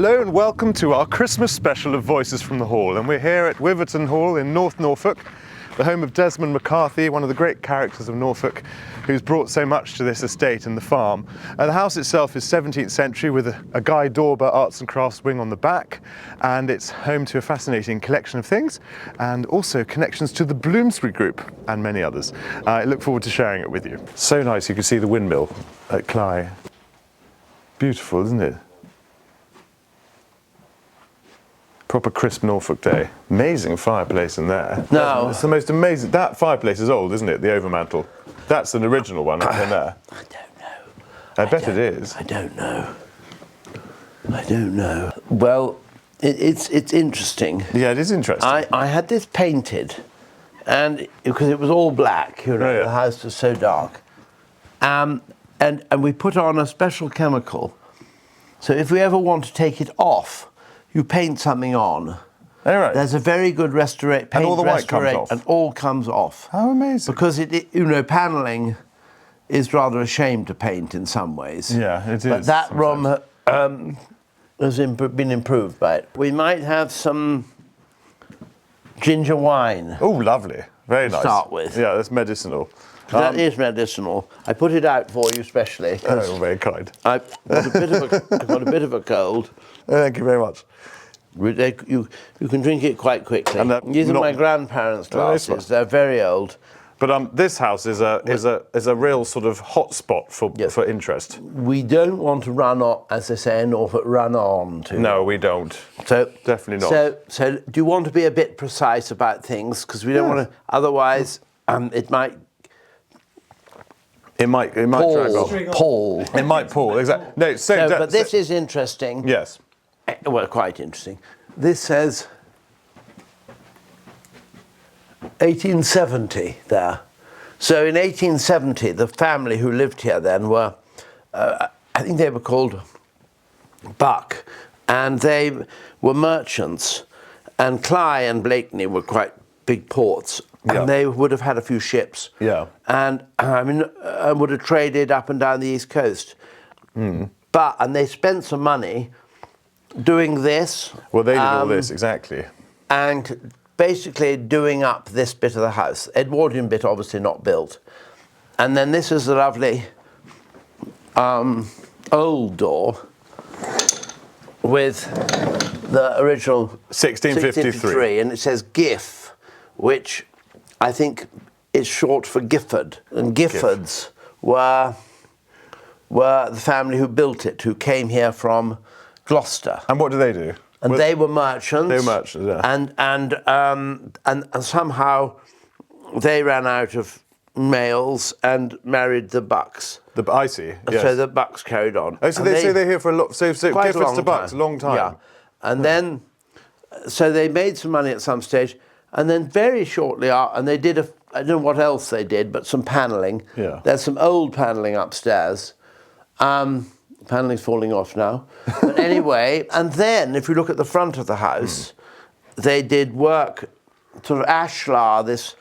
Hello and welcome to our Christmas special of Voices from the Hall, and we're here at Wiveton Hall in North Norfolk, the home of Desmond MacCarthy, one of the great characters of Norfolk, who's brought so much to this estate and the farm. The house itself is 17th century with a Guy Dawber arts and crafts wing on the back, and it's home to a fascinating collection of things and also connections to the Bloomsbury Group and many others. I look forward to sharing it with you. So nice, you can see the windmill at Cly. Beautiful, isn't it? Proper crisp Norfolk day. Amazing fireplace in there. No. It's the most amazing. That fireplace is old, isn't it? The overmantel. That's an original one in there. I don't know. I bet it is. I don't know. I don't know. Well, it's interesting. Yeah, it is interesting. I had this painted, and because it was all black, you know, Oh, yeah. the house was so dark, and we put on a special chemical. So if we ever want to take it off, you paint something on. All right. There's a very good restoration. And all the white comes off. And all comes off. How amazing. Because paneling is rather a shame to paint in some ways. Yeah, it is. But that sometimes. room has been improved by it. We might have some ginger wine. Oh, lovely. Very nice. Start with. Yeah, that's medicinal. That is medicinal. I put it out for you specially. Oh, very kind. I've got a bit of a cold. Thank you very much. You can drink it quite quickly. And These are my grandparents' glasses. They're very old. But this house is a real sort of hot spot for interest. We don't want to run on, as they say in Norfolk, run on to. No, we don't. So definitely not. So do you want to be a bit precise about things? Because we don't want to. Otherwise, it might. It might drag off. Paul. It might pull. Exactly. No. But this is interesting. Yes. Well, quite interesting. This says 1870 there. So in 1870, the family who lived here then were, I think they were called Buck, and they were merchants. And Cly and Blakeney were quite big ports, and they would have had a few ships. Yeah. And would have traded up and down the East Coast. Mm. And they spent some money doing this. Well, they did all this, exactly. And basically doing up this bit of the house. Edwardian bit obviously not built. And then this is the lovely old door with the original 1653. And it says GIF, which I think is short for Gifford. And Giffords were the family who built it, who came here from Gloucester. And what do they do? And they were merchants. They were merchants, yeah. And somehow they ran out of males and married the Bucks. I see. Yes. So the Bucks carried on. Oh, so they say they're here for a lot. So Giffords to Bucks, a long time. Yeah. And then, so they made some money at some stage, and then very shortly after, and they did I don't know what else they did, but some panelling. Yeah. There's some old panelling upstairs. Panelling's falling off now. But anyway, and then if you look at the front of the house, they did work, sort of ashlar, this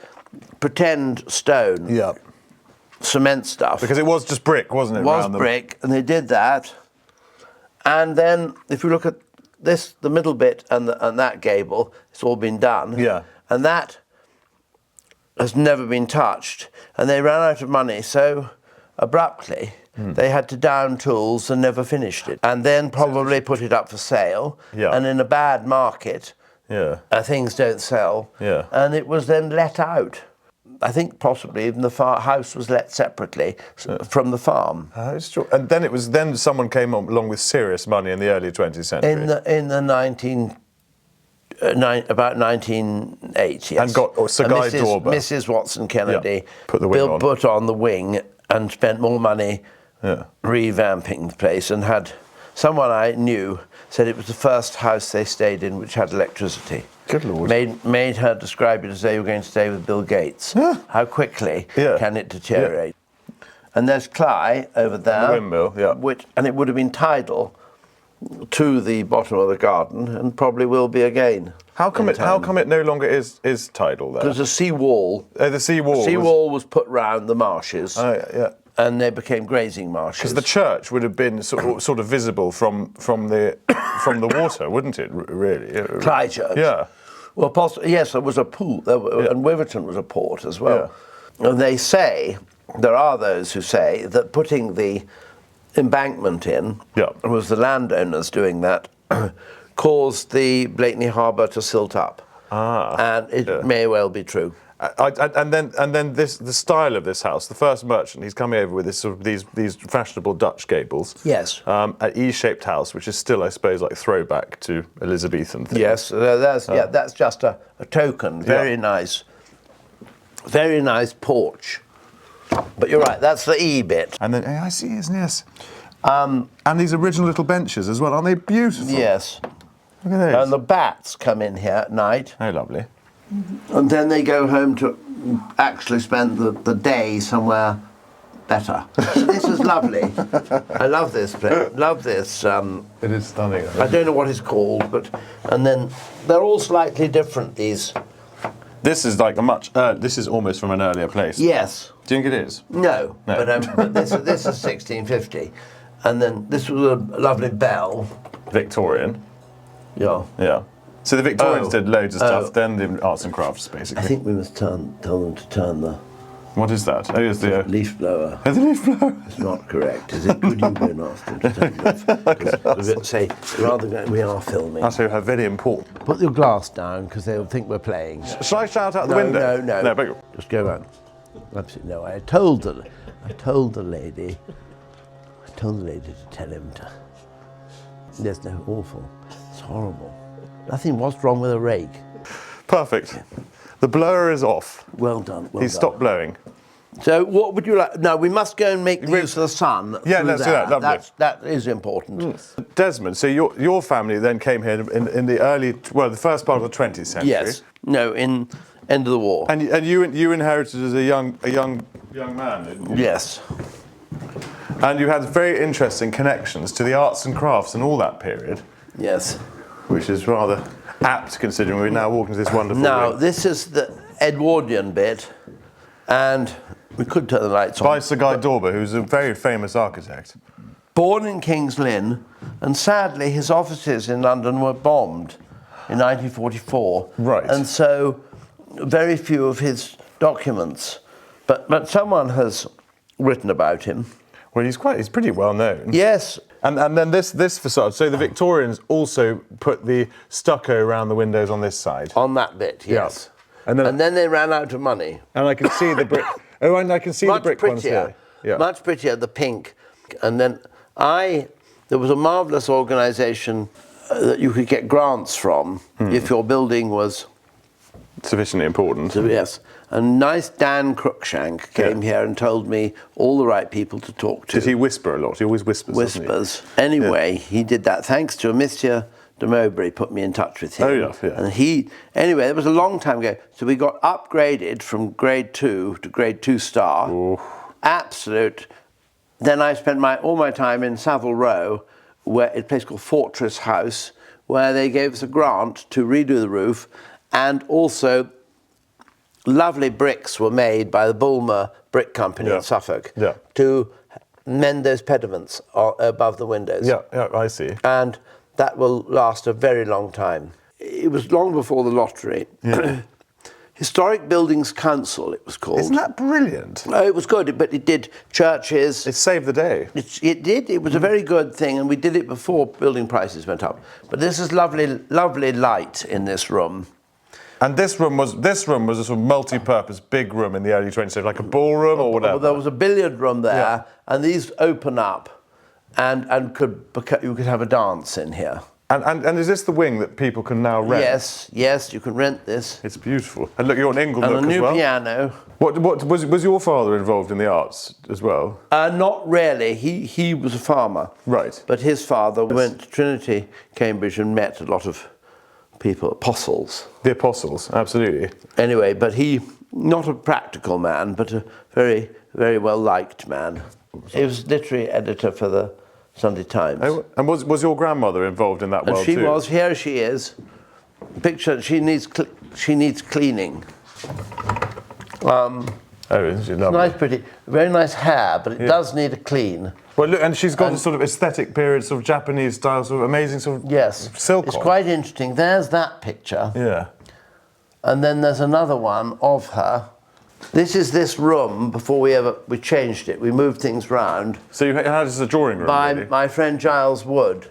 pretend stone. Yeah. Cement stuff. Because it was just brick, wasn't it? It was brick, and they did that. And then if you look at this, the middle bit and that gable, it's all been done. Yeah. And that has never been touched. And they ran out of money so abruptly. They had to down tools and never finished it. And then probably put it up for sale. Yeah. And in a bad market, things don't sell. Yeah. And it was then let out. I think possibly even the house was let separately from the farm. It's true. And then someone came along with serious money in the early 20th century. In the about 1908, yes. And got Sir Guy Dawber. Mrs. Watson Kennedy put on the wing and spent more money revamping the place, and had someone I knew said it was the first house they stayed in which had electricity. Good Lord. Made her describe it as they were going to stay with Bill Gates. How quickly can it deteriorate? Yeah. And there's Cly over there. The windmill, and it would have been tidal to the bottom of the garden, and probably will be again. How come it no longer is tidal there? There's a sea wall. The sea wall. Sea wall was put round the marshes. Oh, yeah. And they became grazing marshes. Because the church would have been sort of visible from the water, wouldn't it? Really. Clyde Church. Yeah. Well, yes, there was a pool, and Wiveton was a port as well. Yeah. And there are those who say that putting the embankment in, was the landowners doing that, caused the Blakeney Harbour to silt up. And it may well be true. And then the style of this house. The first merchant, he's coming over with these fashionable Dutch gables. Yes. An E-shaped house, which is still, I suppose, like throwback to Elizabethan things. Yes. That's just a token. Very nice porch. But you're right. That's the E bit. And then I see, yes. And these original little benches as well. Aren't they beautiful? Yes. Look at those. And the bats come in here at night. Oh, lovely. And then they go home to actually spend the day somewhere better. This is lovely. I love this place. Love this. It is stunning. I don't know what it's called, and then they're all slightly different. These. This is like this is almost from an earlier place. Yes. Do you think it is? No. But this is 1650, and then this was a lovely bell. Victorian. Yeah. Yeah. So the Victorians did loads of stuff, then the arts and crafts, basically. I think we must tell them to turn the... What is that? Oh, it's the... leaf blower. Oh, the leaf blower. It's not correct, is it? Could you go and ask them to turn it off? Say, we are filming. That's very important. Put your glass down, because they'll think we're playing. Shall I shout out the window? No. Just go round. Absolutely no. I told the lady to tell him to... There's no awful. It's horrible. Nothing was wrong with a rake. Perfect. The blower is off. Well done. He's stopped blowing. So what would you like? No, we must go and make use of the sun. Yeah, let's do that. Lovely. That is important. Desmond, so your family then came here in the first part of the 20th century. Yes. No, in end of the war. And you inherited as a young man, didn't you? Yes. And you had very interesting connections to the arts and crafts and all that period. Yes. Which is rather apt, considering we're now walking to this wonderful Now, room. this is the Edwardian bit, and we could turn the lights on. By Sir Guy Dawber, who's a very famous architect. Born in King's Lynn, and sadly his offices in London were bombed in 1944. Right. And so very few of his documents, but someone has written about him. Well, he's pretty well known. Yes. And then this facade. So the Victorians also put the stucco around the windows on this side. On that bit, yes. Yeah. And then they ran out of money. And I can see the brick. Oh, and I can see the brick ones here. Yeah. Much prettier, the pink. And then there was a marvellous organisation that you could get grants from if your building was... Sufficiently important. Yes. And nice Dan Cruikshank came here and told me all the right people to talk to. Did he whisper a lot? He always whispers, doesn't he? Anyway, he did that thanks to a Monsieur de Mowbray put me in touch with him. Oh, yeah. And anyway, it was a long time ago. So we got upgraded from grade 2 to grade 2 star. Oh. Absolute. Then I spent all my time in Savile Row, a place called Fortress House, where they gave us a grant to redo the roof, and also lovely bricks were made by the Bulmer Brick Company in Suffolk to mend those pediments above the windows. Yeah, I see. And that will last a very long time. It was long before the lottery. Yeah. Historic Buildings Council, it was called. Isn't that brilliant? Oh, it was good, but it did churches. It saved the day. It did. It was a very good thing, and we did it before building prices went up. But this is lovely, lovely light in this room. And this room was a sort of multi-purpose big room in the early 20th century, like a ballroom or whatever. Well, there was a billiard room there, and these open up, and you could have a dance in here. And is this the wing that people can now rent? Yes, you can rent this. It's beautiful. And look, you're an Ingle and look a new as well. Piano. What was your father involved in the arts as well? Not really. He was a farmer. Right. But his father went to Trinity, Cambridge, and met a lot of people, apostles. The apostles, absolutely. Anyway, but he, not a practical man, but a very, very well-liked man. He was literary editor for the Sunday Times. Oh, and was your grandmother involved in that world too? And she was. Here she is. picture. She needs cleaning. Oh, isn't she lovely? Nice, pretty, very nice hair, but it does need a clean. Well, look, and she's got a sort of aesthetic period, sort of Japanese style, sort of amazing sort of silk. It's quite interesting. There's that picture. Yeah. And then there's another one of her. This is this room before we changed it. We moved things round. So you had this as a drawing room, By really? my friend Giles Wood.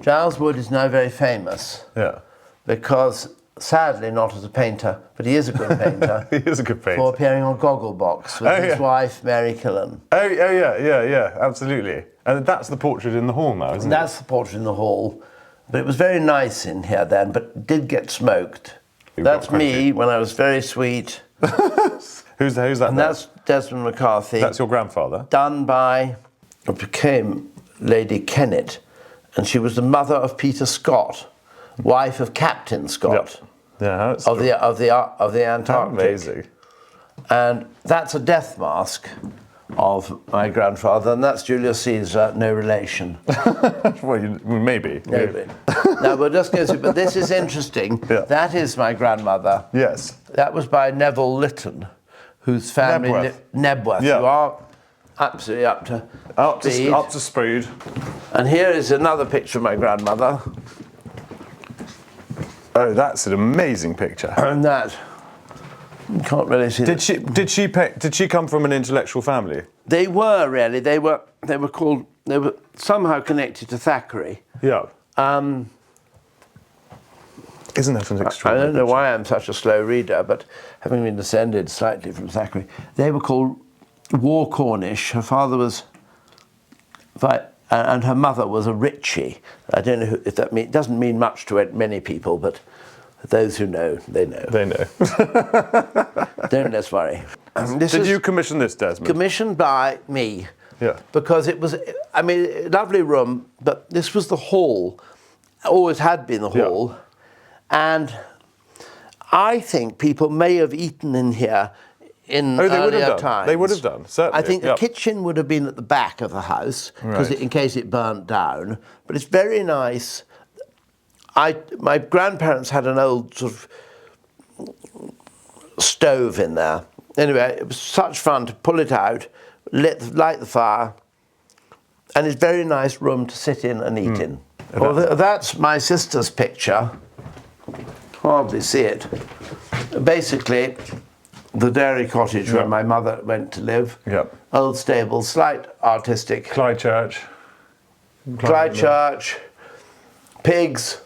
Giles Wood is now very famous. Yeah. Because, sadly, not as a painter, but he is a good painter. He is a good painter. For appearing on Gogglebox with his wife, Mary Killen. Oh, yeah, absolutely. And that's the portrait in the hall now, isn't it? That's the portrait in the hall. But it was very nice in here then, but it did get smoked. That's me when I was very sweet. Who's that? And that's Desmond MacCarthy. That's your grandfather? Done by, it became Lady Kennet, and she was the mother of Peter Scott, wife of Captain Scott. Yeah, of the Antarctic. Amazing. And that's a death mask of my grandfather, and that's Julius Caesar, no relation. Well, maybe. Maybe. Now we'll just go through, but this is interesting. Yeah. That is my grandmother. Yes. That was by Neville Lytton, whose family Nebworth. Yeah. You are absolutely up to speed. And here is another picture of my grandmother. Oh, that's an amazing picture. And that you can't really see. Did she come from an intellectual family? They were really. They were somehow connected to Thackeray. Yeah. Isn't that an extraordinary? I don't know why I'm such a slow reader, but having been descended slightly from Thackeray, they were called War Cornish. Her father was, and her mother was a Ritchie. I don't know if that means. It doesn't mean much to many people, but those who know, they know. They know. Don't let's worry. Did you commission this, Desmond? Commissioned by me. Yeah. Because it was, I mean, lovely room, but this was the hall. Always had been the hall. Yeah. And I think people may have eaten in here in earlier times. They would have done, certainly. I think the kitchen would have been at the back of the house, because in case it burnt down. But it's very nice. My grandparents had an old sort of stove in there. Anyway, it was such fun to pull it out, light the fire, and it's a very nice room to sit in and eat in. Well, that's my sister's picture. Hardly see it. Basically, the dairy cottage where my mother went to live. Yep. Old stable, slight artistic. Clyde Church. Pigs,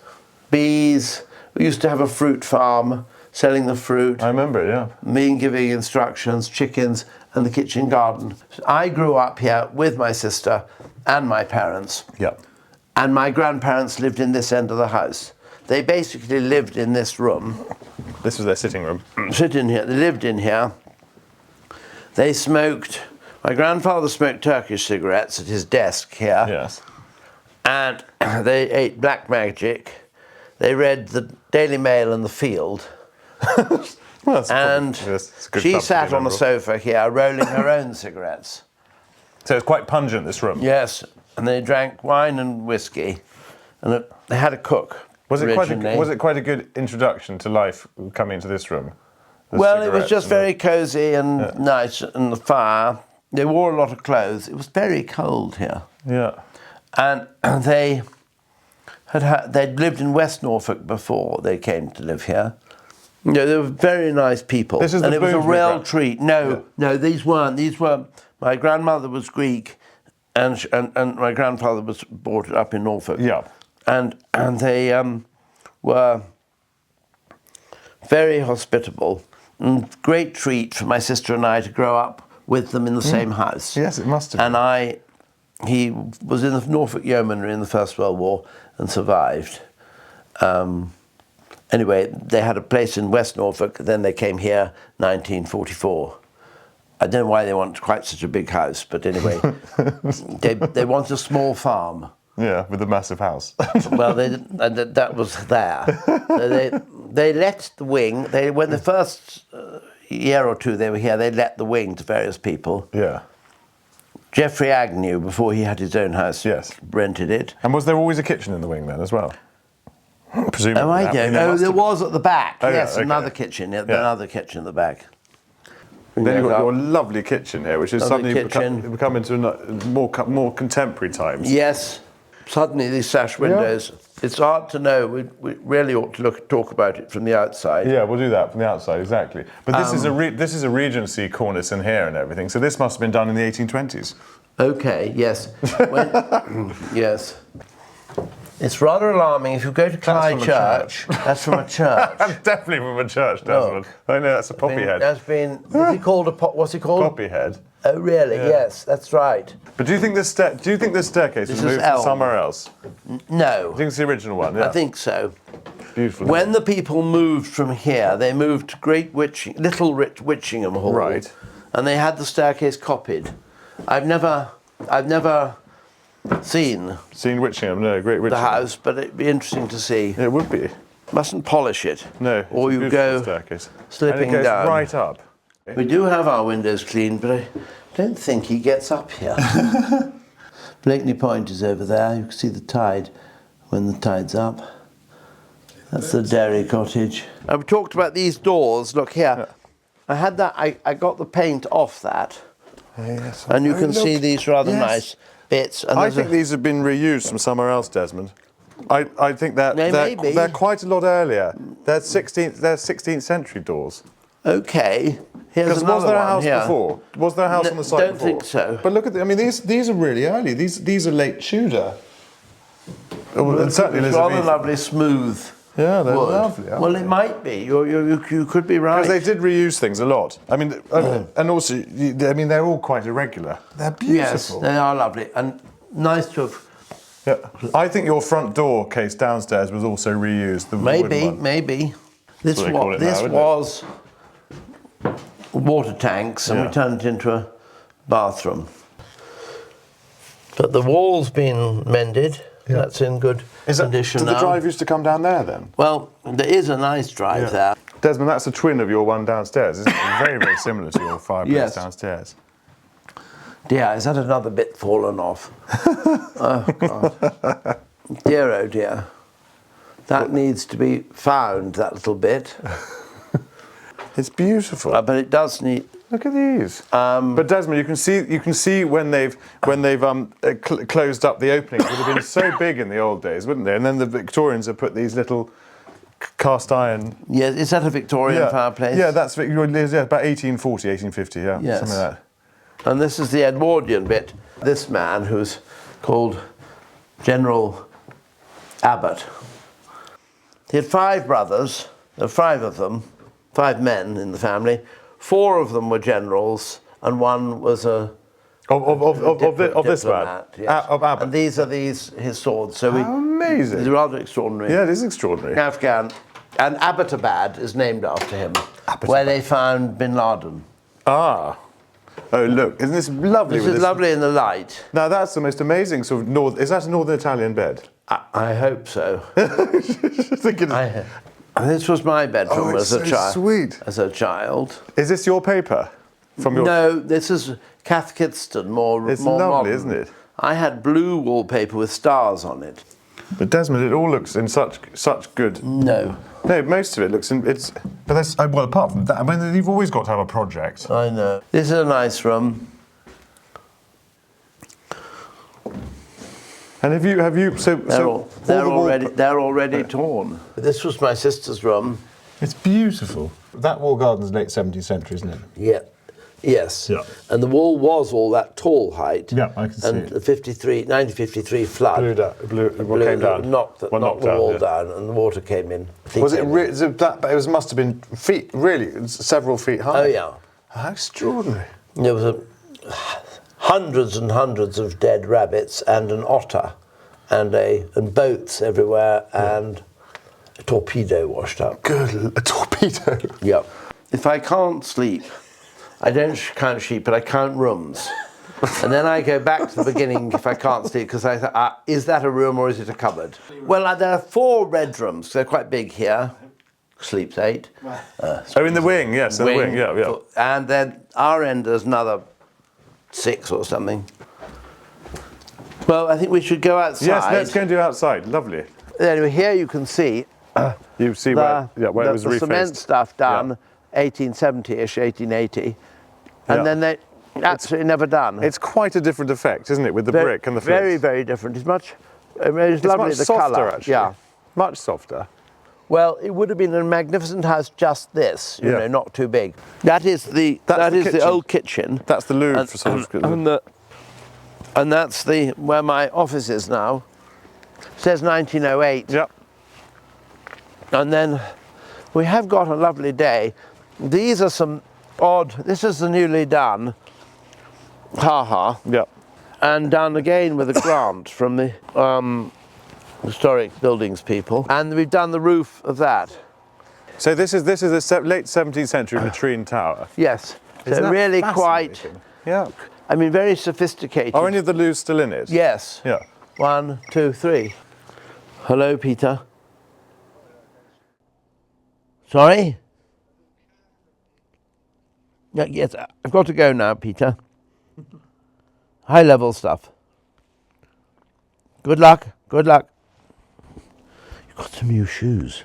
bees. We used to have a fruit farm, selling the fruit. I remember, yeah. Me giving instructions, chickens, and the kitchen garden. I grew up here with my sister and my parents. Yeah. And my grandparents lived in this end of the house. They basically lived in this room. This was their sitting room. Sitting here. They lived in here. They smoked. My grandfather smoked Turkish cigarettes at his desk here. Yes. And they ate black magic. They read the Daily Mail and the Field. Well, and she sat on the sofa here rolling her own cigarettes. So it's quite pungent, this room. Yes. And they drank wine and whiskey. And they had a cook. Was it quite a good introduction to life coming into this room? Well, it was just very cosy and nice, and the fire. They wore a lot of clothes. It was very cold here. Yeah. And they'd lived in West Norfolk before they came to live here. You know, they were very nice people. This is and the it was a real treat. No, these weren't. These were. My grandmother was Greek, and my grandfather was brought up in Norfolk. Yeah. And they were very hospitable. And great treat for my sister and I to grow up with them in the same house. Yes, it must have been. And he was in the Norfolk Yeomanry in the First World War and survived. Anyway, they had a place in West Norfolk, then they came here 1944. I don't know why they want quite such a big house, but anyway, they want a small farm. Yeah, with a massive house. Well, that was there. So they let the wing. When the first year or two they were here, they let the wing to various people. Yeah. Geoffrey Agnew, before he had his own house, rented it. And was there always a kitchen in the wing then as well? Presumably. Oh, I don't know. There was at the back. Oh, yes, yeah, okay. another kitchen. Another kitchen at the back. Then you've got your lovely kitchen here, which is Lovely suddenly kitchen. become into more contemporary times. Yes. Suddenly these sash windows. It's hard to know. We really ought to talk about it from the outside. Yeah, we'll do that from the outside, exactly. But this is a Regency cornice in here and everything. So this must have been done in the 1820s. Okay. Yes. Yes. It's rather alarming if you go to Clyde Church. That's from a church. That's definitely from a church, Desmond. I know that's a poppy head. That's been. Is he called a what's he called? Poppy head. Oh, really? Yeah. Yes, that's right. But do you think this staircase was moved from somewhere else? No. I think it's the original one. Yeah. I think so. Beautiful. When the people moved from here, they moved to Little Witchingham Hall. Right. And they had the staircase copied. I've never seen Witchingham, no, great Witchingham. the house, but it'd be interesting to see. It would be. Mustn't polish it. No. Or it's a you beautiful go staircase. slipping and it goes down. right up. We do have our windows cleaned, but I don't think he gets up here. Blakeney Point is over there. You can see the tide when the tide's up. That's the dairy cottage. We talked about these doors. Look here. Yeah. I had that. I got the paint off that, Yes. and you can see these rather nice bits. And I think these have been reused from somewhere else, Desmond. I think they're quite a lot earlier. They're 16th century doors. Okay. Here's Because another was there a one house here. before? Was there a house on the site don't before? think so. But look at I mean, these are really early. These are late Tudor. Oh, and certainly It's rather Elizabethan. lovely, smooth. Yeah, they're wood. lovely. aren't Well, they? it might be. You could be right. Because they did reuse things a lot. I mean, and also, I mean, they're all quite irregular. They're Yes, beautiful. they are lovely and nice to have. Yeah. I think your front door case downstairs was also reused. The wooden one. Maybe. This what they call it now, isn't it? was water tanks, and Yeah. we turned it into a bathroom. But the wall's been mended. Yeah. That's in good condition Did now. the drive used to come down there then? Well, there is a nice drive there. Desmond, that's a twin of your one downstairs, isn't it? Very, very similar to your fireplace Yes. downstairs. Dear, is that another bit fallen off? Oh, God. Dear, oh dear. That needs to be found, that little bit. It's beautiful. But it does need... Look at these. But Desmond, you can see when they've closed up the openings. It would have been so big in the old days, wouldn't they? And then the Victorians have put these little cast iron. Yeah, is that a Victorian fireplace? Yeah, that's Victorian. Yeah, about 1840, 1850. Yeah, Yes. something like that. And this is the Edwardian bit. This man, who's called General Abbott, he had 5 brothers. There were 5 of them, 5 men in the family. 4 of them were generals, and 1 was a Of this man, diplomat, yes. of Abbott. And these are his swords. So How amazing! It's rather extraordinary. Yeah, it is extraordinary. Afghan, and Abbottabad is named after him, where they found Bin Laden. Ah. Oh, look, isn't this lovely? This is lovely in the light. Now, that's the most amazing sort of is that a Northern Italian bed? I hope so. Thinking, This was my bedroom it's as a so child. sweet. As a child. Is this your paper? From your... No, this is Cath Kidston, more It's more lovely, modern. isn't it? I had blue wallpaper with stars on it. But Desmond, it all looks in such good. No. No, most of it looks in. But that's well. Apart from that, I mean, you've always got to have a project. I know. This is a nice room. And have you? They're already torn. This was my sister's room. It's beautiful. That wall garden's late 17th century, isn't it? Yeah. Yes. Yeah. And the wall was all that tall height. Yeah, I can see and it. the 1953 flood Came down. knocked the wall down, and the water came in. Was it? Must have been feet. Really, several feet high. Oh yeah. How extraordinary. There was hundreds and hundreds of dead rabbits and an otter, and boats everywhere, and a torpedo washed up. Good, a torpedo. Yep. If I can't sleep, I don't count sheep, but I count rooms. And then I go back to the beginning if I can't sleep, because I thought, is that a room or is it a cupboard? Well, there are 4 bedrooms. They're quite big here. Sleeps 8. In the wing, yes, in the wing, yeah. And then our end there's another 6 or something. Well, I think we should go outside. Yes, let's go and do outside. Lovely. Anyway, here you can see You see where it was the refaced. cement stuff done, 1870-ish, 1880, and then they absolutely never done. It's quite a different effect, isn't it, with the brick and the flint? Very, very different. It's much, it's lovely, much the softer, colour. actually. Yeah. Much softer. Well, it would have been a magnificent house just this, you know, not too big. That is the old kitchen. That's the Louvre for sort of. And that's where my office is now. It says 1908. Yep. And then we have got a lovely day. These are some odd, this is the newly done, Yep. and done again with a grant from the historic buildings people. And we've done the roof of that. So this is a late 17th century latrine tower. Yes. Isn't So that really fascinating? quite, Yeah. I mean, very sophisticated. Are any of the loos still in it? Yes. Yeah. 1, 2, 3. Hello, Peter. Sorry? Yeah, yes, I've got to go now, Peter. High level stuff. Good luck. Good luck. You've got some new shoes.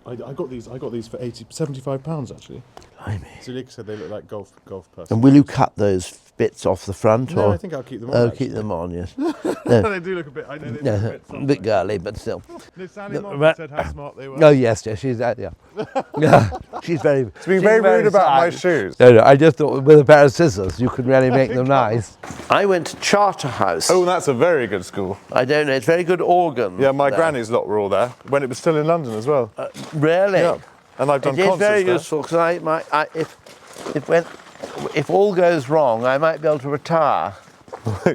I got these for £75 actually. Blimey. Zuleika said they look like golf purses. And will you cut those bits off the front? No, or? I think I'll keep them on. Oh, actually. keep them on, yes. They do look a bit. I know they look A bit girly, but still. No, Sally Martin said how smart they were. Oh yes, she's that. Yeah, yeah. She's very. It's been very rude about my shoes. No, I just thought with a pair of scissors you could really make them nice. I went to Charterhouse. Oh, that's a very good school. I don't know. It's very good organ. Yeah, my granny's lot were all there when it was still in London as well. Really? Yeah. And I've done It is concerts very there. useful because if all goes wrong, I might be able to retire.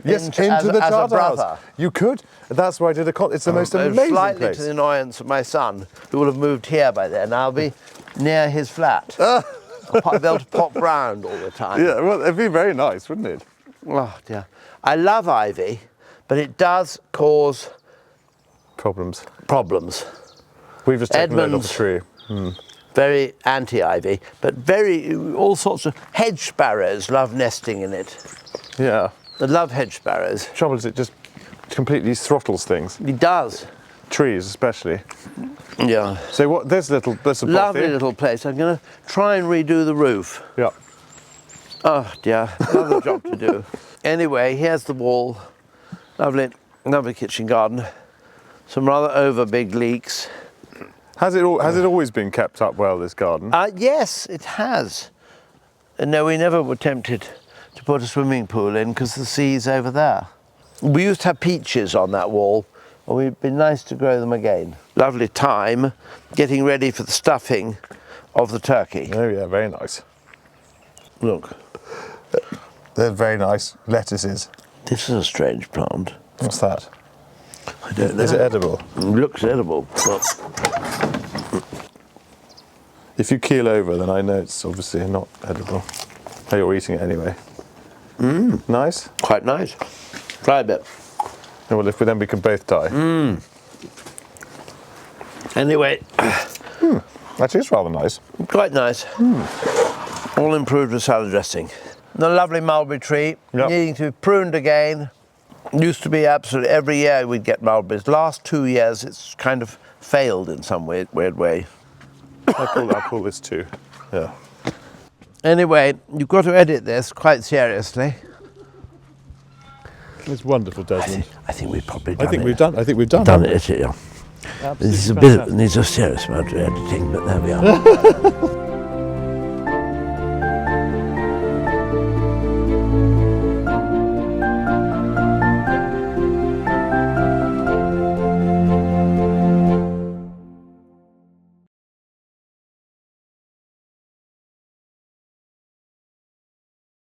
Yes, into as the a Charterhouse. brother. You could. That's why I did a concert. It's the most amazing Slightly place. to the annoyance of my son, who will have moved here by then. I'll be near his flat. I'll be able to pop round all the time. Yeah, well, it'd be very nice, wouldn't it? Oh dear. I love ivy, but it does cause Problems. problems. We've just taken a load off Edmonds. the tree. Very anti-ivy, but all sorts of hedge sparrows love nesting in it. Yeah. They love hedge sparrows. Trouble is, it just completely throttles things. It does. Trees, especially. Yeah. So what? There's a bothy. Lovely little place. I'm going to try and redo the roof. Yeah. Oh dear, another job to do. Anyway, here's the wall. Lovely kitchen garden. Some rather over big leaks. Has it always been kept up well, this garden? Yes, it has. No, we never were tempted to put a swimming pool in because the sea's over there. We used to have peaches on that wall, and it'd be nice to grow them again. Lovely time getting ready for the stuffing of the turkey. Oh yeah, very nice. Look, They're very nice lettuces. this is a strange plant. What's that? I don't know. Is it edible? It looks edible. But If you keel over, then I know it's obviously not edible. Oh, you're eating it anyway. Nice. quite nice. Try a bit. Oh, well, then we can both die. Anyway, Actually, it's rather nice. quite nice. All improved with salad dressing. The lovely mulberry tree, Yep. needing to be pruned again. Used to be absolutely every year we'd get mulberries. Last 2 years it's kind of failed in some weird way. I'll pull this too. Yeah. Anyway, you've got to edit this quite seriously. It's wonderful, Desmond. I think we've probably done I think it. we've done done it. it. Yeah. Absolutely This is fantastic. needs a serious amount of editing, but there we are.